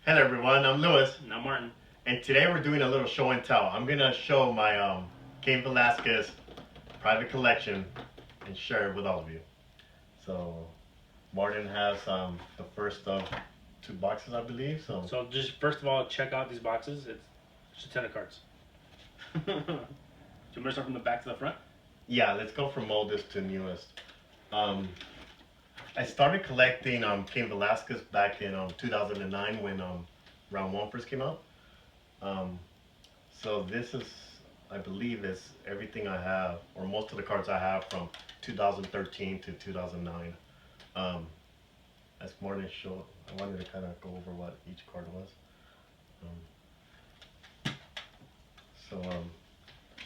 Hello everyone, I'm Lewis, And I'm Martin. and today we're doing a little show and tell. I'm gonna show my Cain Velasquez private collection and share it with all of you. So Martin has the first of two boxes, I believe. So just first of all, check out these boxes. It's just a ton of cards. Do you want me to start from the back to the front? Yeah, let's go from oldest to newest. I started collecting Cain Velasquez back in 2009 when round one first came out. Um, so this is, I believe, is everything I have, or most of the cards I have from 2013 to 2009. Um, as Martin showed, I wanted to kind of go over what each card was.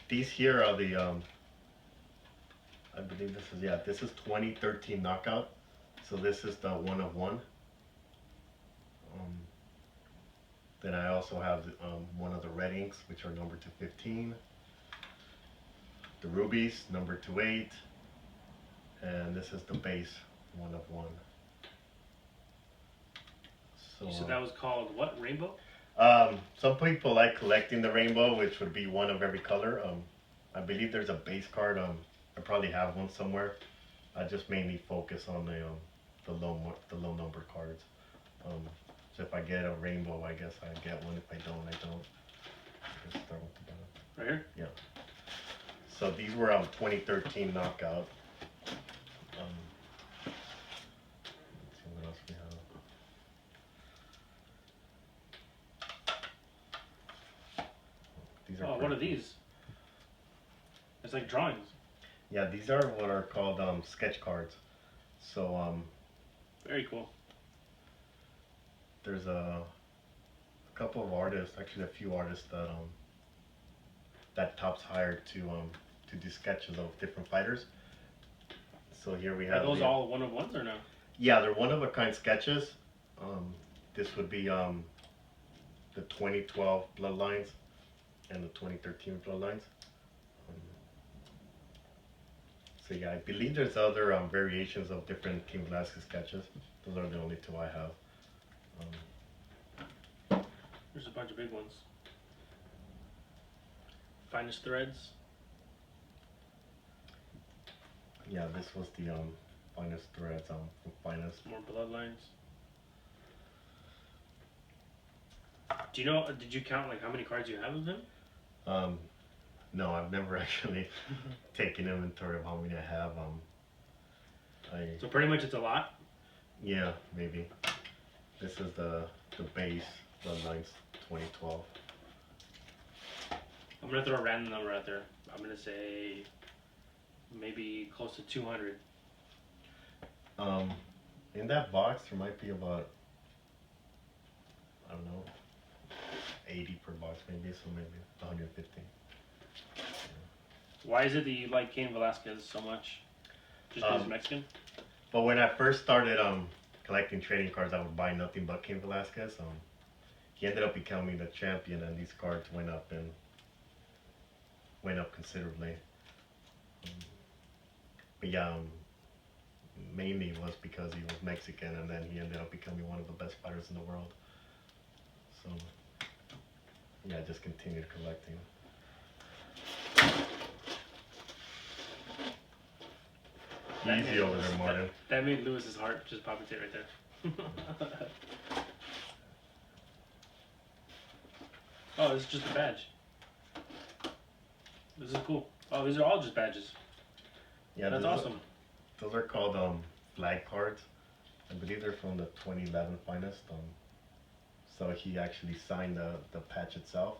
These here are the, I believe this is 2013 Knockout. So this is the 1 of 1. Then I also have one of the Wren Inks, which are number 215. The Rubies, number 28. And this is the base 1 of 1. So that was called what? Rainbow? Some people like collecting the rainbow, which would be one of every color. I believe there's a base card. I probably have one somewhere. I just mainly focus on the low number cards. So if I get a rainbow, I guess I get one. If I don't, I don't. Let's start with the bottom. Right here? Yeah. So these were 2013 Knockout. Let's see what else we have. These are what are these? It's like drawings. Yeah, these are what are called sketch cards. So very cool. There's a couple of artists, actually a few artists that Topps hired to do sketches of different fighters. So here we have. Are those all one of ones or no? Yeah, they're one of a kind sketches. This would be the 2012 Bloodlines and the 2013 Bloodlines. So yeah, I believe there's other variations of different Cain Velasquez sketches. Those are the only two I have. There's a bunch of big ones. Finest Threads. Yeah, this was the Finest Threads from Finest. More Bloodlines. Do you know? Did you count like how many cards you have of him? No, I've never actually taken inventory of how many I have. So pretty much it's a lot. Yeah, maybe. This is the base Bloodlines 2012. I'm gonna throw a random number out there. I'm gonna say maybe close to 200. In that box there might be about, I don't know, 80 per box maybe, so maybe 150. Yeah. Why is it that you like Cain Velasquez so much? Just because he's Mexican? But when I first started collecting trading cards, I would buy nothing but Cain Velasquez. He ended up becoming the champion, and these cards went up considerably. But yeah, mainly it was because he was Mexican, and then he ended up becoming one of the best fighters in the world. So yeah, I just continued collecting. Easy over there, Martin. That made Lewis's heart just palpitate right there. Oh, this is just a badge. This is cool. Oh, these are all just badges. Yeah, that's awesome. Those are called flag cards. I believe they're from the 2011 Finest. So he actually signed the patch itself.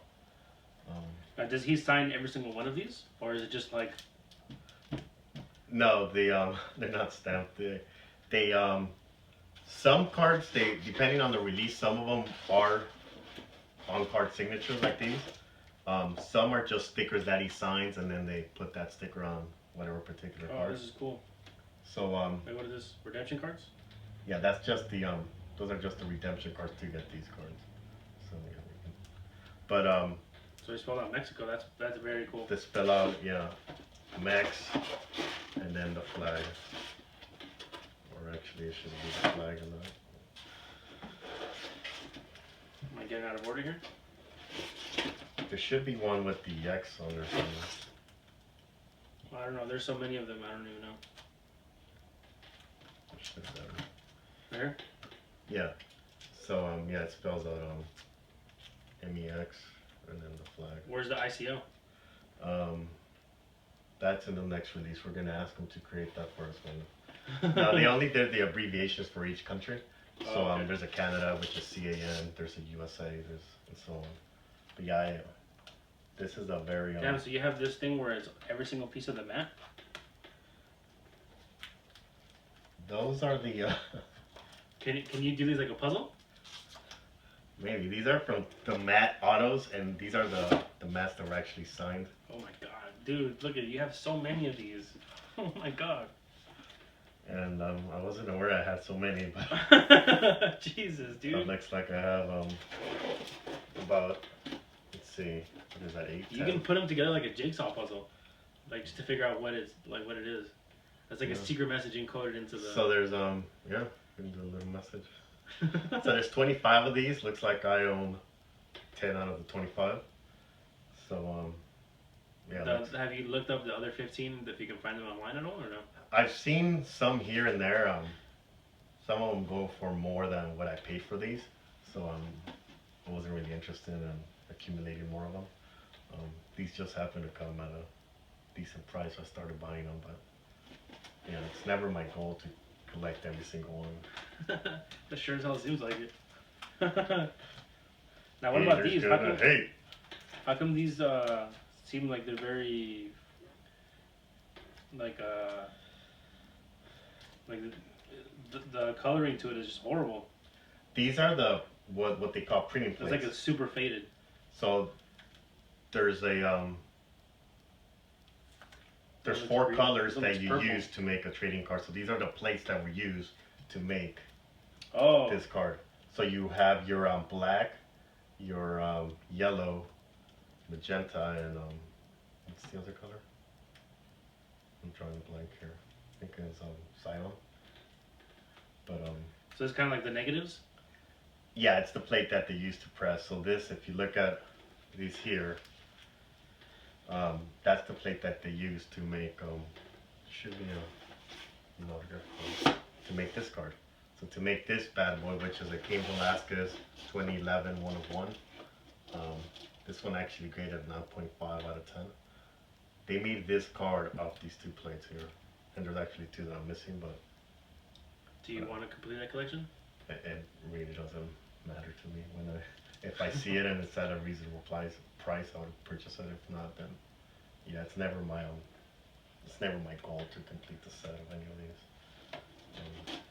Now, does he sign every single one of these, or is it just like? No, they're not stamped. They some cards, depending on the release, some of them are on card signatures like these. Some are just stickers that he signs, and then they put that sticker on whatever particular card. Oh, this is cool. So wait, what are this? Redemption cards? Yeah, that's just the those are just the redemption cards to get these cards. So yeah, but so he spelled out Mexico. That's very cool. They spell out, yeah, Mex, and then the flag. Or actually, it should be the flag or not. getting out of order here? There should be one with the X on there somewhere. I don't know. There's so many of them. I don't even know. There? Yeah. So yeah, it spells out MEX and then the flag. Where's the ICO? That's in the next release. We're gonna ask them to create that for us. No, they only did the abbreviations for each country. So okay. there's a Canada, which is CAN. There's a USA. There's and so on. But yeah, this is a very. Damn. So you have this thing where it's every single piece of the mat. Those are the. Can you do these like a puzzle? Maybe these are from the mat autos, and these are the mats that were actually signed. Oh my god, dude! Look at it. You have so many of these. Oh my god. And I wasn't aware I had so many, but Jesus, dude. it looks like I have about, let's see, what is that, 8? You can put them together like a jigsaw puzzle, like just to figure out what it's like, what it is. That's like a secret message encoded into the. So there's yeah, we can do a little message. So there's 25 of these. Looks like I own 10 out of the 25. So yeah. Have you looked up the other 15 if you can find them online at all or no? I've seen some here and there. Some of them go for more than what I paid for these. So I wasn't really interested in accumulating more of them. These just happen to come at a decent price. I started buying them, but yeah, it's never my goal to collect every single one. That sure as hell seems like it. Now what about these? How come these seem like they're very like the coloring to it is just horrible. These are the what they call printing plates. It's like a super faded. So there's a there's 4 colors that you use to make a trading card. So these are the plates that we use to make this card. So you have your black, your yellow, magenta, and what's the other color? I'm drawing a blank here. I think it's cyan. But so it's kind of like the negatives. Yeah, it's the plate that they use to press. So this, if you look at these here, that's the plate that they use to make. Should be an autograph to make this card. So to make this bad boy, which is a Cain Velasquez 2011 1 of 1. This one actually graded 9.5 out of 10. They made this card off these 2 plates here, and there's actually 2 that I'm missing. But do you want to complete that collection? It really doesn't matter to me. If I see it and it's at a reasonable price, I would purchase it. If not, then yeah, it's never my goal to complete the set of any of these.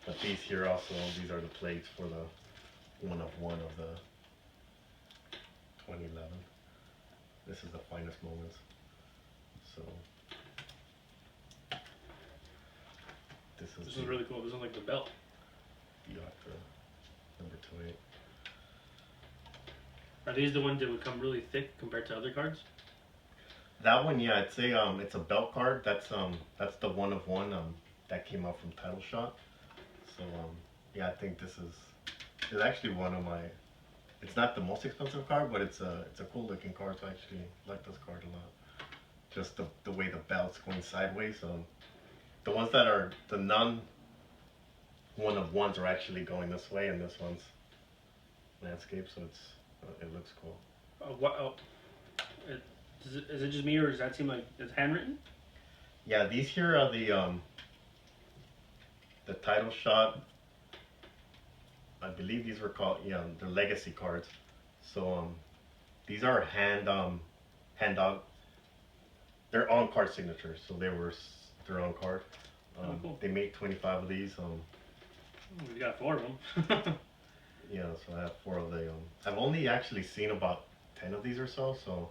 But these here also, these are the plates for the 1 of 1 of the 2011. This is the finest moments. So this is really cool. This is like the belt. Number 28. Are these the ones that would come really thick compared to other cards? That one, yeah, it's a belt card. That's the 1 of 1 that came out from Title Shot. So yeah, I think this is actually one of my. It's not the most expensive card, but it's a cool looking card. So I actually like this card a lot. Just the way the belt's going sideways. The ones that are the non 1 of 1s are actually going this way, and this one's landscape. So it looks cool. Is it just me, or does that seem like it's handwritten? Yeah, these here are the Title Shot. I believe these were called the legacy cards. So these are hand out. They're on card signatures, so they're on card. Cool. They made 25 of these. We got 4 of them. Yeah, so I have 4 of them. I've only actually seen about 10 of these or so. So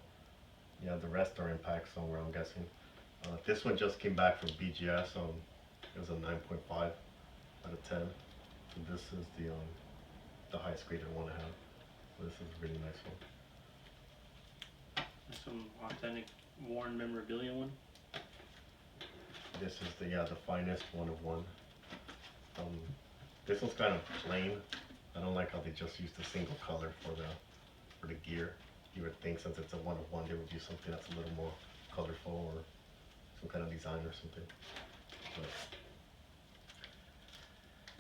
yeah, the rest are in packs somewhere, I'm guessing. This one just came back from BGS. It was a 9.5 out of 10. So this is the highest graded one I have. So this is a really nice one. There's some authentic worn memorabilia one. This is the finest 1 of 1. This one's kind of plain. I don't like how they just used a single color for for the gear. You would think since it's a 1-of-1, they would use something that's a little more colorful or some kind of design or something. But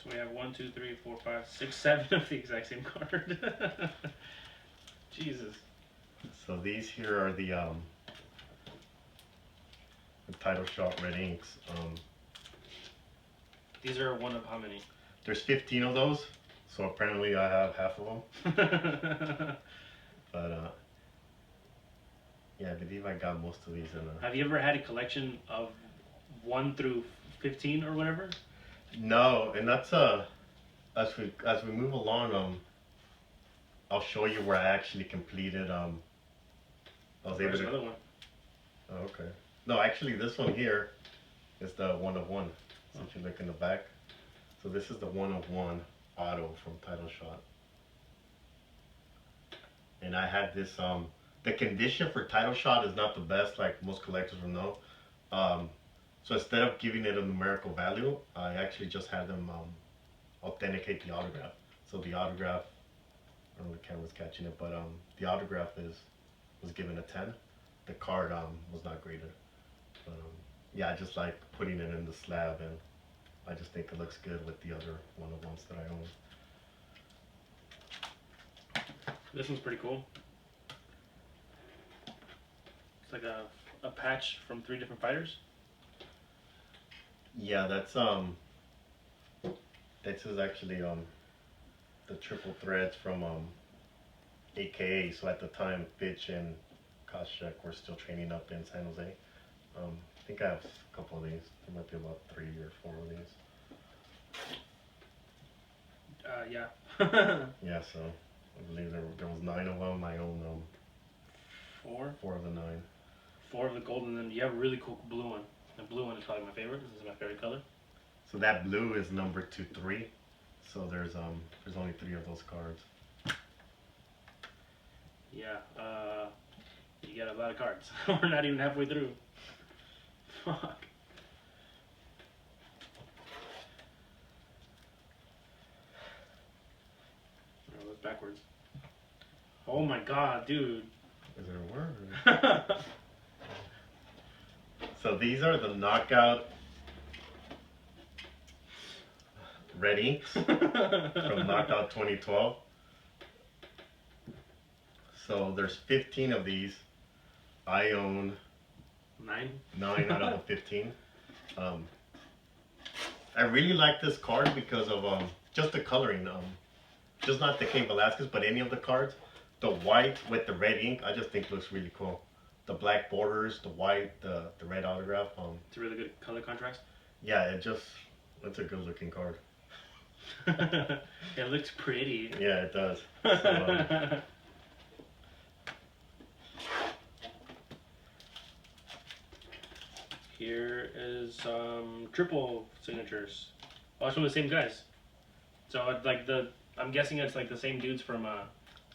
So we have 1, 2, 3, 4, 5, 6, 7 of the exact same card. Jesus. so these here are the title shot Wren Inks. These are one of how many? There's 15 of those, so apparently I have half of them. But yeah, I believe I got most of these in Have you ever had a collection of 1 through 15 or whatever? No, and that's as we move along, I'll show you where I actually completed I was able There's to. another one. Oh, okay. No, actually, this one here is the 1-of-1. So if you look in the back, so this is the 1-of-1 auto from Title Shot, and I had this. The condition for Title Shot is not the best, like most collectors will know. So instead of giving it a numerical value, I actually just had them authenticate the autograph. So the autograph, I don't know if the camera's catching it, but the autograph was given a 10. The card was not graded. But, yeah, I just like putting it in the slab, and I just think it looks good with the other 1-of-1s that I own. This one's pretty cool. It's like a patch from 3 different fighters. Yeah, this is actually the triple threads from AKA. So at the time, Fitch and Koscheck were still training up in San Jose. I think I have a couple of these. There might be about 3 or 4 of these. Yeah. Yeah, so I believe there was 9 of them. I own 4 of the 9. 4 of the gold, and then you have a really cool blue one. The blue one is probably my favorite. This is my favorite color. So that blue is number 2-3. So there's only 3 of those cards. Yeah. You got a lot of cards. We're not even halfway through. Fuck. Oh, that's backwards. Oh my god, dude. Is there a word? So these are the knockout Wren Inks from Knockout 2012. So there's 15 of these. I own 9 out of the 15. I really like this card because of just the coloring. Just not the Cain Velasquez, but any of the cards. The white with the red ink, I just think looks really cool. The black borders, the white, the red autograph. It's a really good color contrast. Yeah, it's a good looking card. It looks pretty. Yeah, it does. So, here is triple signatures. Oh, it's from the same guys. So it's like I'm guessing it's like the same dudes from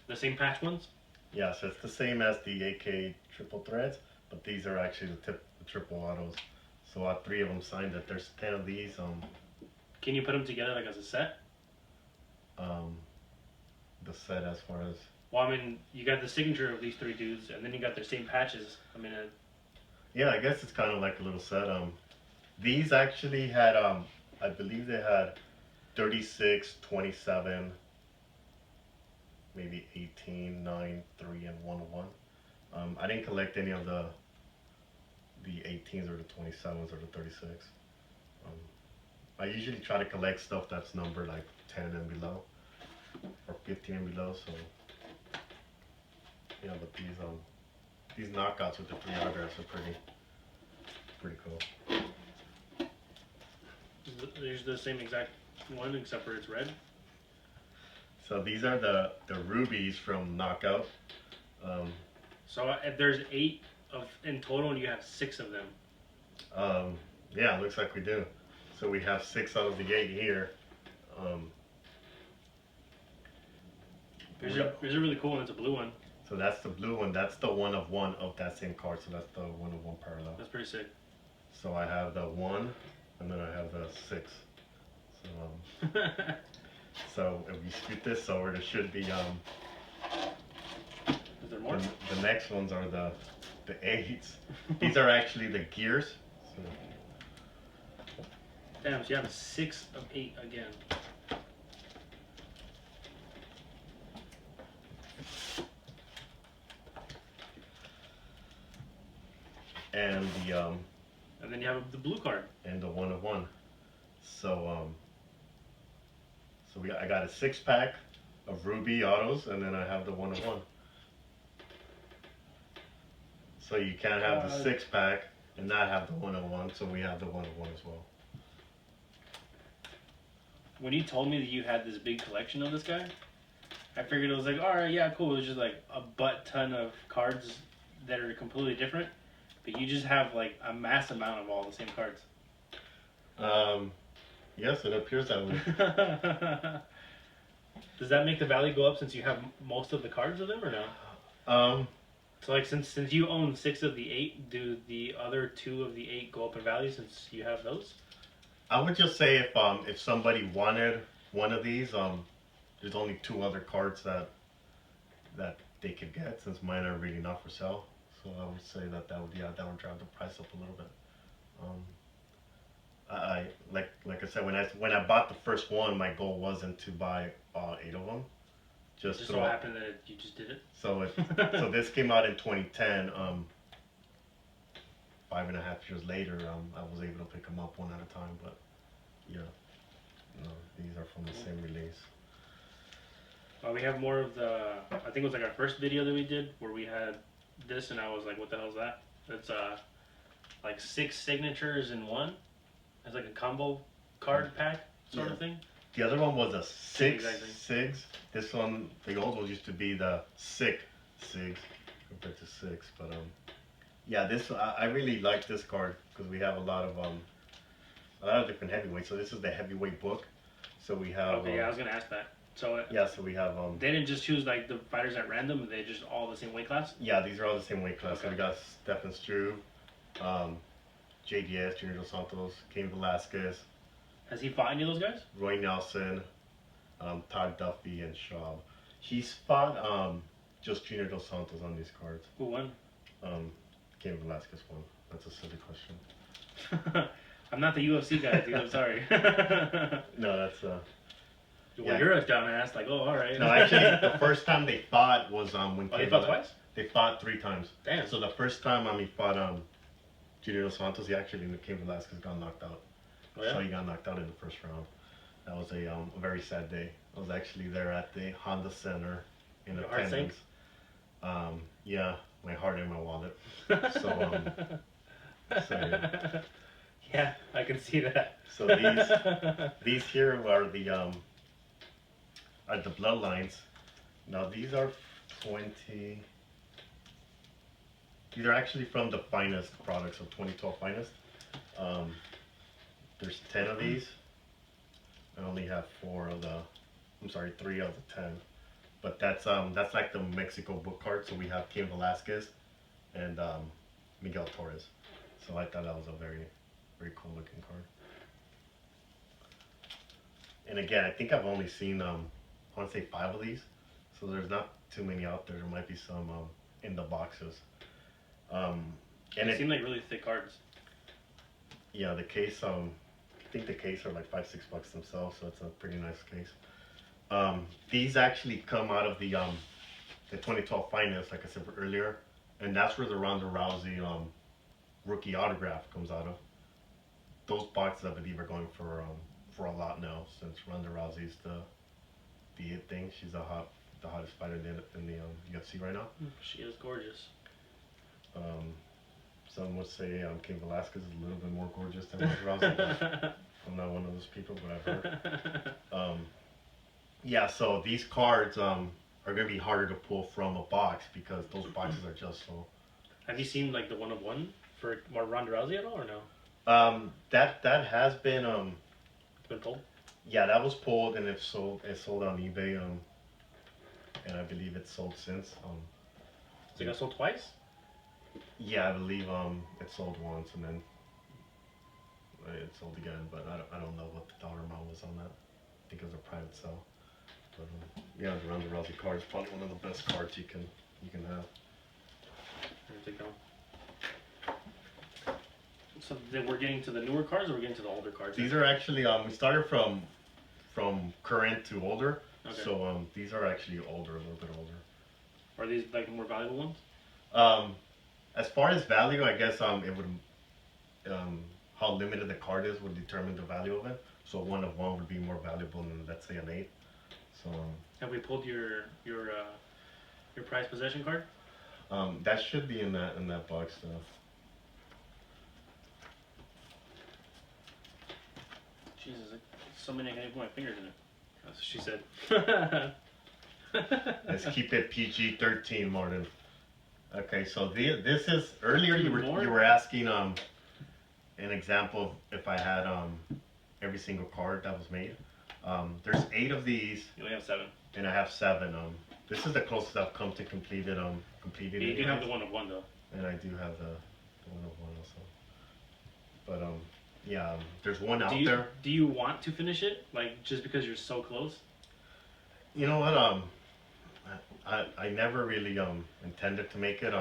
the same patch ones. yeah, so it's the same as the AK triple threads, but these are actually the triple autos. So 3 of them signed it. There's 10 of these. Can you put them together like as a set? The set as far as. Well, I mean, you got the signature of these 3 dudes, and then you got their same patches. I mean, Yeah, I guess it's kind of like a little set. These actually had I believe they had 36, 27, maybe 18, 9, 3, and 1-of-1. I didn't collect any of the 18s or the 27s or the 36. I usually try to collect stuff that's numbered like 10 and below or 15 and below. So yeah, but these knockouts with the 3 autographs are pretty cool. there's the same exact one except for it's red. So these are the rubies from Knockout. So if there's 8 in total, and you have 6 of them. Yeah, it looks like we do. So we have 6 out of the 8 here. There's a really cool one. It's a blue one. So that's the blue one. That's the 1-of-1 of that same card. So that's the 1-of-1 parallel. That's pretty sick. So I have the 1, and then I have the 6. So so if we scoot this over, there should be Is there more? The next ones are the 8s. These are actually the gears. So, Damn, so you have a 6 of 8 again. and And then you have the blue card. and the 1 of 1. So I got a 6-pack of Ruby autos, and then I have the 1 of 1. So you can't have the 6-pack and not have the 1 of 1. So we have the 1 of 1 as well. When you told me that you had this big collection of this guy, I figured it was like, all right, yeah, cool. It was just like a butt ton of cards that are completely different, but you just have like a mass amount of all the same cards. Yes, it appears that way. Does that make the value go up since you have most of the cards of them, or no? So like since you own 6 of the 8, do the other 2 of the 8 go up in value since you have those? I would just say if somebody wanted one of these, there's only 2 other cards that they could get, since mine are really not for sale. So I would say that would drive the price up a little bit. I like I said, when I bought the first one, my goal wasn't to buy all 8 of them. Just so happened that you just did it. So so this came out in 2010. 5.5 years later, I was able to pick them up one at a time. But yeah, no, these are from the same release. We have more of the. I think it was like our first video that we did where we had this, and I was like, "What the hell is that?" It's like 6 signatures in one. It's like a combo card pack sort of thing. The other one was a 6 Exactly. SIGs. This one, the old one used to be the SIG SIGs compared to 6. But yeah, this I really like this card because we have a lot of different heavyweights. So this is the heavyweight book. So we have. Okay, yeah, I was gonna ask that. So yeah, so we have. They didn't just choose like the fighters at random. They just all the same weight class. Yeah, these are all the same weight class. Okay. So we got Stephen Struve, JDS, Junior Dos Santos, Cain Velasquez. Has he fought any of those guys? Roy Nelson, Todd Duffy, and Schaub. He's fought just Junior Dos Santos on these cards. Who won? Cain Velasquez won. That's a silly question. I'm not the UFC guy, dude. I'm sorry. No, that's Well, yeah. you're a dumbass. Like, oh, all right. No, actually, the first time they fought was when. Oh, they fought twice? They fought 3 times. Damn. So the first time he fought Junior Dos Santos, he actually Cain Velasquez got knocked out. Oh, yeah? So he got knocked out in the first round. That was a very sad day. I was actually there at the Honda Center in Your heart attendance. Yeah, my heart in my wallet. So yeah. Yeah, I can see that. So these here are the Bloodlines. Now these are 20. These are actually from the finest products of 2012 finest. There's 10 of these. I only have 3 of the 10. But that's like the Mexico book card. So we have Cain Velasquez and Miguel Torres. So I thought that was a very, very cool looking card. And again, I think I've only seen I want to say 5 of these. So there's not too many out there. There might be some in the boxes. And They seem like really thick cards. Yeah, the case, I think the case are like $5-6 themselves, so it's a pretty nice case. These actually come out of the 2012 finest, like I said earlier, and that's where the Ronda Rousey rookie autograph comes out of. Those boxes, I believe, are going for a lot now, since Ronda Rousey's the it thing. She's the hottest fighter in the UFC right now. She is gorgeous. Some would say Cain Velasquez is a little bit more gorgeous than Ronda Rousey. But I'm not one of those people, but I've heard. Yeah, so these cards are going to be harder to pull from a box because those boxes are just so. Have you seen like the 1 of 1 for Ronda Rousey at all, or no? That has been It's been pulled. Yeah, that was pulled and it sold on eBay and I believe it's sold since. So it got sold twice? Yeah, I believe it sold once and then it sold again, but I don't know what the dollar amount was on that. I think it was a private sale. But yeah, the Ronda Rousey card is probably one of the best cards you can you can have. Here, take that one. So then we're getting to the newer cards, or we're getting to the older cards? These are actually we started from current to older. Okay. So these are actually older, a little bit older. Are these like more valuable ones? As far as value, I guess it would how limited the card is would determine the value of it. So 1 of 1 would be more valuable than, let's say, an 8. So have we pulled your prized possession card? that should be in that box though. Jesus, like, so many I can't put my fingers in it. That's what she said. Let's keep it PG-13, Martin. Okay, so this is earlier you were asking an example of if I had every single card that was made. There's 8 of these. You only have 7. And I have 7. This is the closest I've come to completed. Yeah, you do have the 1 of 1 though. And I do have the 1 of 1 also. But yeah, there's one out there. Do you want to finish it? Like just because you're so close? You know what? I never really intended to make it.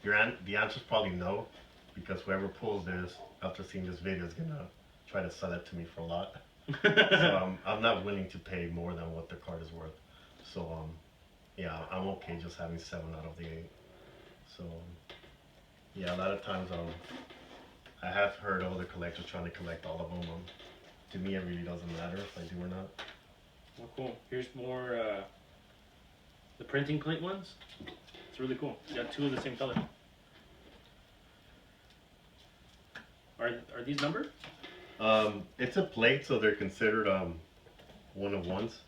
The answer's probably no, because whoever pulls this after seeing this video is gonna try to sell it to me for a lot. So I'm not willing to pay more than what the card is worth. So yeah, I'm okay just having 7 out of the 8. So yeah, a lot of times I have heard other collectors trying to collect all of them. To me, it really doesn't matter if I do or not. Well, cool. Here's more the printing plate ones. It's really cool. You got 2 of the same color. Are these numbered? It's a plate, so they're considered 1 of 1s.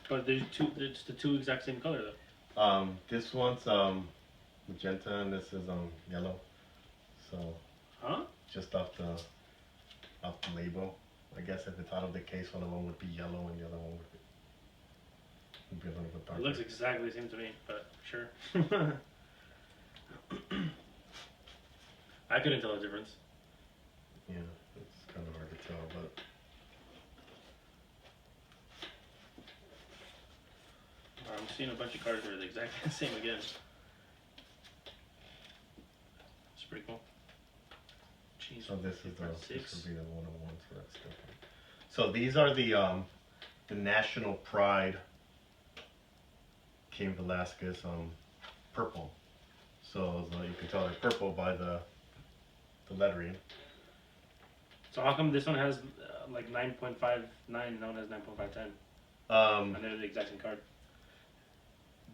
But there's 2. It's the 2 exact same color though. This one's magenta, and this is yellow. So just off the label, I guess if it's out of the case, one of them would be yellow, and the other one would be a little bit darker. It looks exactly the same to me, but sure. I couldn't tell the difference. Yeah, it's kind of hard to tell, but I'm seeing a bunch of cards that are exactly the same again. It's pretty cool. Jeez, so this would be the 1 of 1, so that's different. So these are the National Pride Cain Velasquez purple. So you can tell they're purple by the lettering. So how come this one has like 9.59 known as 9.510? And they're the exact same card.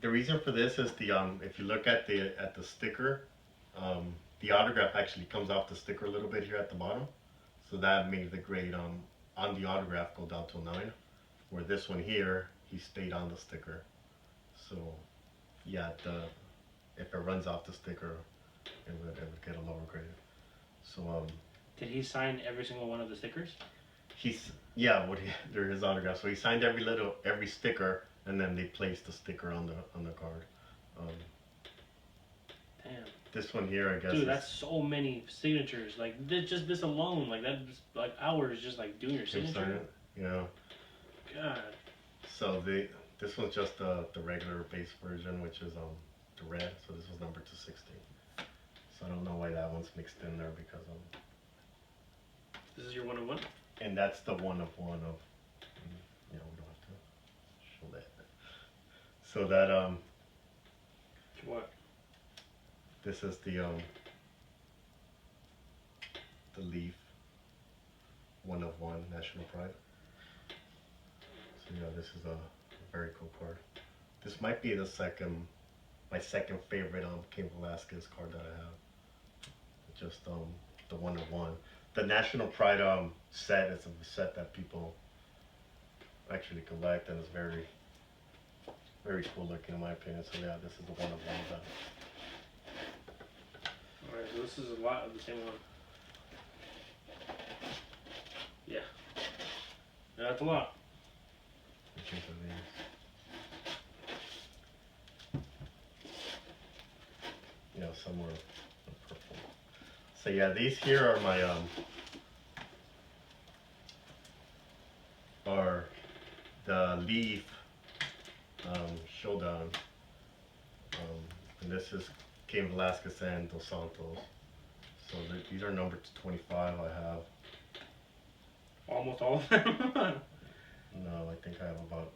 The reason for this is if you look at the sticker, the autograph actually comes off the sticker a little bit here at the bottom. So that made the grade on the autograph go down to a 9, where this one here, he stayed on the sticker. So yeah, if it runs off the sticker, it would get a lower grade. So did he sign every single one of the stickers? They're his autograph. So he signed every sticker, and then they placed the sticker on the card. Damn. This one here, I guess. Dude, that's so many signatures. Like this alone, like that's like hours just like doing your signature. Yeah. God. So this one's just the regular base version, which is the red. So this was number 260. So I don't know why that one's mixed in there because This is your 1 of 1. And that's the 1 of 1 of. We don't have to show that. So that What? This is the Leaf 1 of 1 National Pride. So yeah, this is a very cool card. This might be my second favorite Cain Velasquez card that I have. Just the 1 of 1. The National Pride set is a set that people actually collect, and it's very, very cool looking in my opinion. So yeah, this is the 1 of 1 of that. Alright, so this is a lot of the same one. Yeah. Yeah, that's a lot. Yeah, somewhere purple. So yeah, these here are my are the Leaf Showdown And this is Cain Velasquez and Dos Santos. So these are numbered to 25. I have. Almost all of them. No, I think I have about.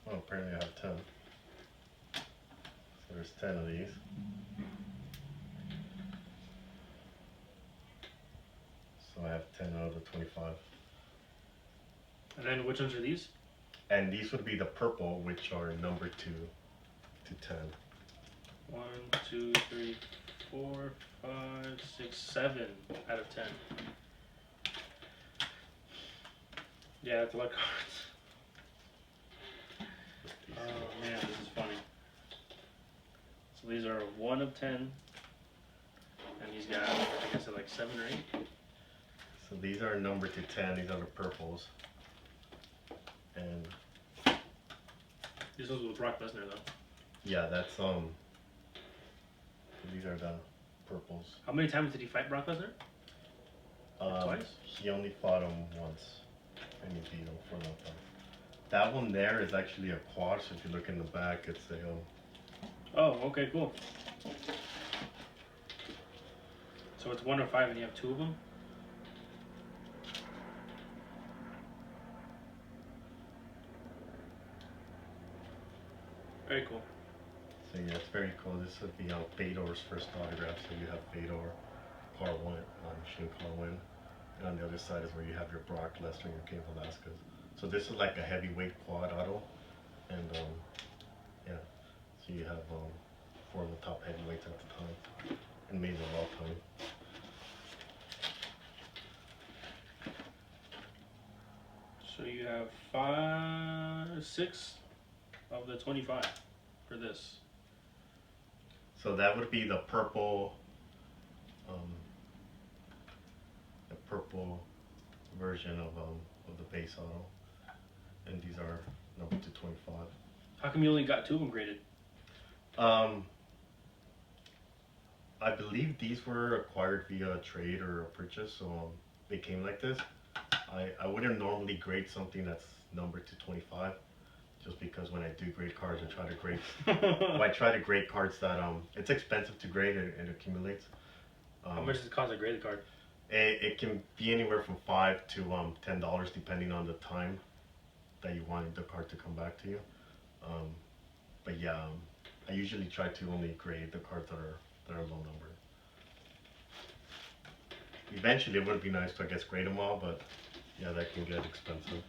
Well, apparently I have 10. So there's 10 of these. So I have 10 out of the 25. And then which ones are these? And these would be the purple, which are numbered to 10. 1, 2, 3, 4, 5, 6, 7 out of 10. Yeah, that's a lot of cards. Oh man, this is funny. So these are 1 of 10. And he's got, I guess, like 7 or 8. So these are numbered to 10. These are the purples. And This was with Brock Lesnar though. yeah, that's these are the purples. How many times did he fight Brock Lesnar? Twice? He only fought him once, and he beat him for that time. That one there is actually a quad, so if you look in the back, it's a Oh, okay, cool. So it's 1 of 5 and you have 2 of them? Very cool. So yeah, it's very cool. This would be Fedor's first autograph. So you have Fedor, Carwin, Shane Carwin, and on the other side is where you have your Brock Lesnar and your Cain Velasquez. So this is like a heavyweight quad auto, and yeah. So you have 4 of the top heavyweights at the time, and maybe of all time. So you have 6 of the 25 for this. So that would be the purple version of the base auto, and these are numbered to 25. How come you only got 2 of them graded? I believe these were acquired via a trade or a purchase, so they came like this. I wouldn't normally grade something that's numbered to 25, just because when I do grade cards, I try to grade. I try to grade cards that it's expensive to grade and it accumulates. How much does it cost to grade the card? It can be anywhere from $5 to $10, depending on the time that you want the card to come back to you. But yeah, I usually try to only grade the cards that are low numbered. Eventually, it would be nice to, I guess, grade them all, but yeah, that can get expensive.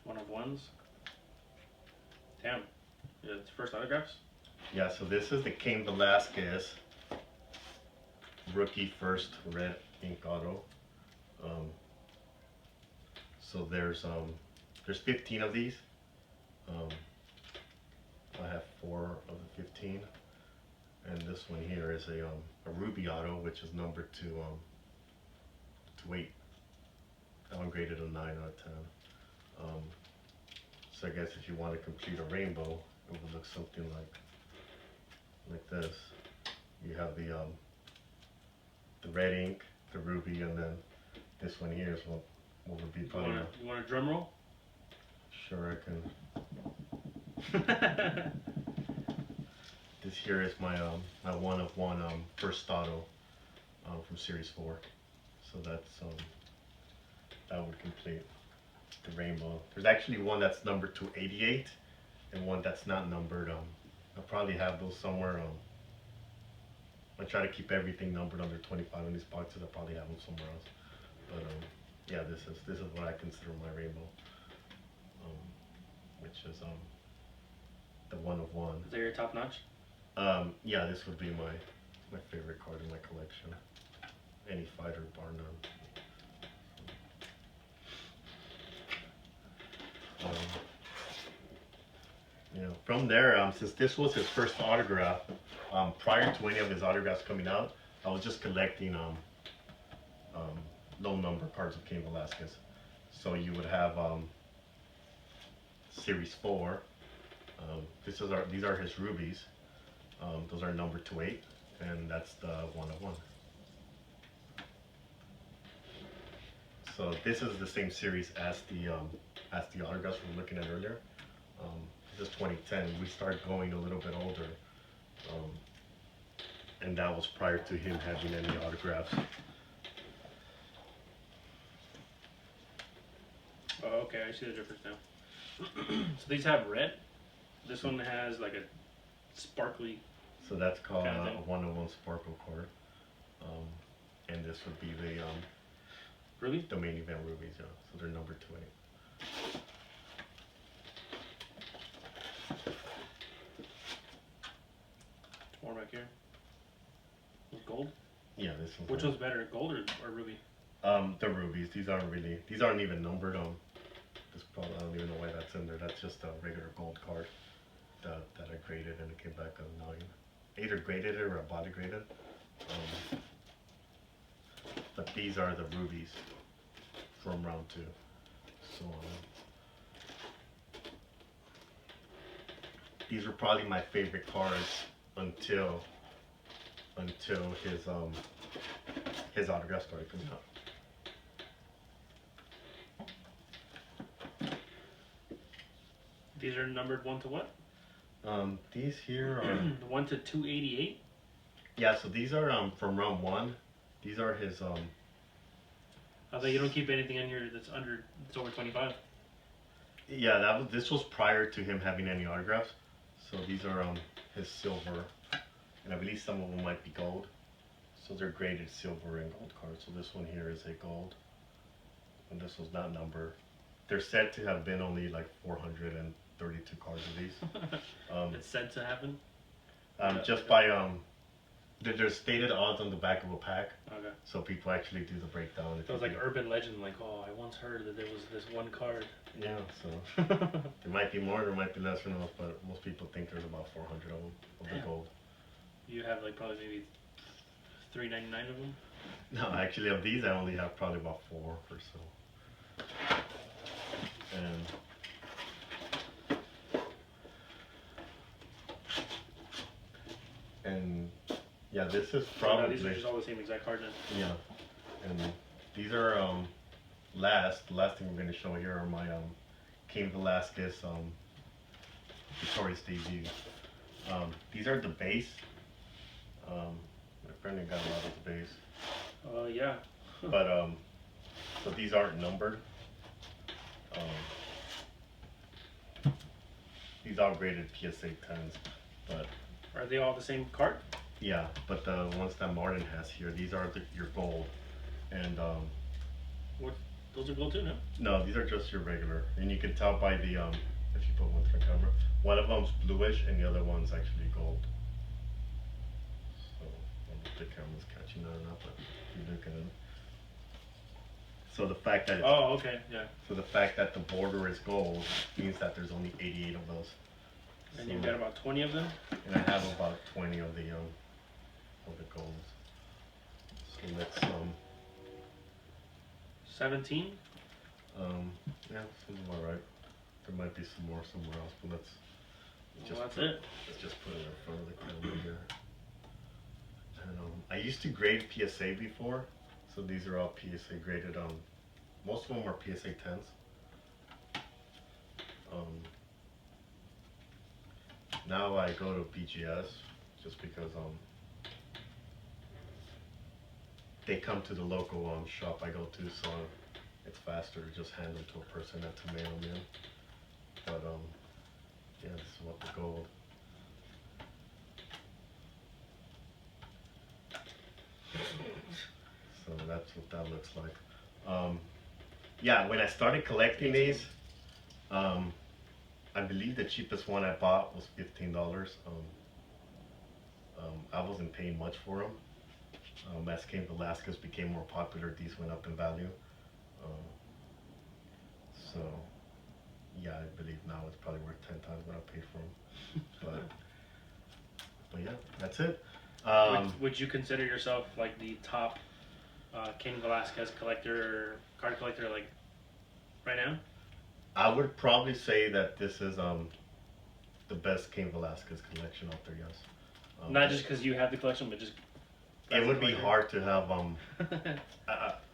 One of ones. Damn. Yeah, it's first autographs? Yeah, so this is the Cain Velasquez rookie first Wren Inks auto. So there's 15 of these. I have 4 of the 15, and this one here is a ruby auto, which is numbered to 8. That one graded a 9 out of 10. So I guess if you want to complete a rainbow, it would look something like this. You have the red ink, the ruby, and then this one here is what would be probably. You want a drum roll? Sure, I can. This here is my my 1 of 1 first auto from Series 4. So that's that would complete the rainbow. There's actually one that's numbered to 88 and one that's not numbered. I'll probably have those somewhere. I try to keep everything numbered under 25 in these boxes. I'll probably have them somewhere else. But yeah, this is what I consider my rainbow, which is the 1 of 1. Is that your top notch? Yeah, this would be my favorite card in my collection. Any fighter, bar none. From there, since this was his first autograph, prior to any of his autographs coming out, I was just collecting low number cards of Cain Velasquez. So you would have Series 4. These are his rubies. Those are numbered to 8, and that's the 1 of 1. So this is the same series as the autographs we were looking at earlier. This is 2010. We started going a little bit older, and that was prior to him having any autographs. Oh, okay, I see the difference now. So these have red. This one has like a sparkly. So that's called Kind of a thing. 101 Sparkle card. And this would be the Ruby? the main event rubies, yeah. So they're number 20. More back here. With gold? Yeah, this one's Which one's better, gold or ruby? the rubies. These aren't even numbered. This probably, I don't even know why that's in there. That's just a regular gold card that I graded, and it came back a 9. Either graded it or I body graded. But these are the rubies from round 2. So these were probably my favorite cards until his autograph started coming out. These are numbered 1 to what? These here are 1 to 288? yeah. So these are from round 1. These are his I thought you don't keep anything in here that's over 25. yeah. This was prior to him having any autographs. So these are his silver, and I believe some of them might be gold. So they're graded silver and gold cards. So this one here is a gold, and this was not numbered. They're said to have been only like 432 cards of these. It's said to happen? Just by there's stated odds on the back of a pack, Okay. so people actually do the breakdown. So it's like urban legend, like, oh, I once heard that there was this one card. Yeah, so there might be more, there might be less, or not, but most people think there's about 400 of them of the Damn. gold. You have like probably maybe 399 of them? No, actually, of these, I only have probably about 4 or so. And yeah, this is No, these are probably just all the same exact card then. yeah, and these are the last thing we're going to show here are my Cain Velasquez victorious debut. These are the base. My friend got a lot of the base. Yeah. But so these aren't numbered. These all graded PSA 10s, but Are they all the same card? yeah, but the ones that Martin has here, these are your gold, and What? Those are gold too, no? no, these are just your regular, and you can tell by the if you put one for camera, one of them's bluish and the other one's actually gold. So I don't know if the camera's catching that or not, but you look at it. So the fact that Oh, okay, yeah. so the fact that the border is gold means that there's only 88 of those. And So- you've got about 20 of them? and I have about 20 of the golds. So let's 17? yeah, seems about right. There might be some more somewhere else, but let's Well, that's put, it. let's just put it in front of the camera here. And I used to grade PSA before, so these are all PSA graded. Most of them are PSA 10s. Now I go to BGS just because they come to the local shop I go to, so it's faster to just hand them to a person than to mail them in. But yeah, this is what the gold. So that's what that looks like. Yeah, when I started collecting these, I believe the cheapest one I bought was $15. I wasn't paying much for them. As Cain Velasquez became more popular, these went up in value. So, yeah, I believe now it's probably worth 10 times what I paid for them. But yeah, that's it. Would you consider yourself like the top Cain Velasquez collector, card collector, like right now? I would probably say that this is the best Cain Velasquez collection out there. Yes. Not just because you have the collection, but just It would be collector. hard to have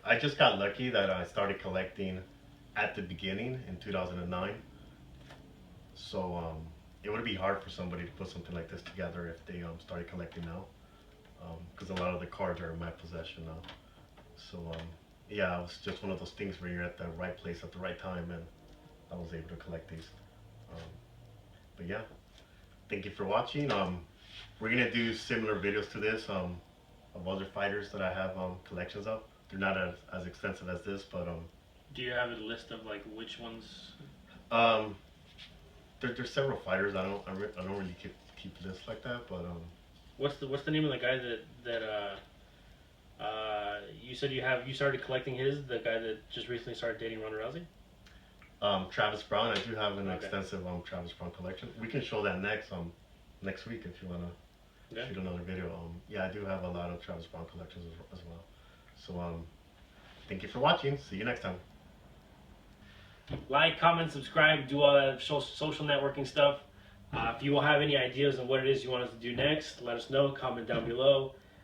I I just got lucky that I started collecting at the beginning in 2009. So it would be hard for somebody to put something like this together if they started collecting now, because a lot of the cards are in my possession now. So yeah, it was just one of those things where you're at the right place at the right time, and I was able to collect these. But yeah, thank you for watching. We're gonna do similar videos to this of other fighters that I have collections of. They're not as extensive as this, but Do you have a list of like which ones? there's several fighters. I don't really keep lists like that, but What's the name of the guy that you said you started collecting the guy that just recently started dating Ronda Rousey? Travis Brown. I do have an Okay. extensive Travis Brown collection. We can show that next week if you wanna shoot another video. Yeah, I do have a lot of Travis Brown collections as well. So thank you for watching. See you next time. Like, comment, subscribe, do all that social networking stuff. If you will have any ideas on what it is you want us to do next, let us know. Comment down below.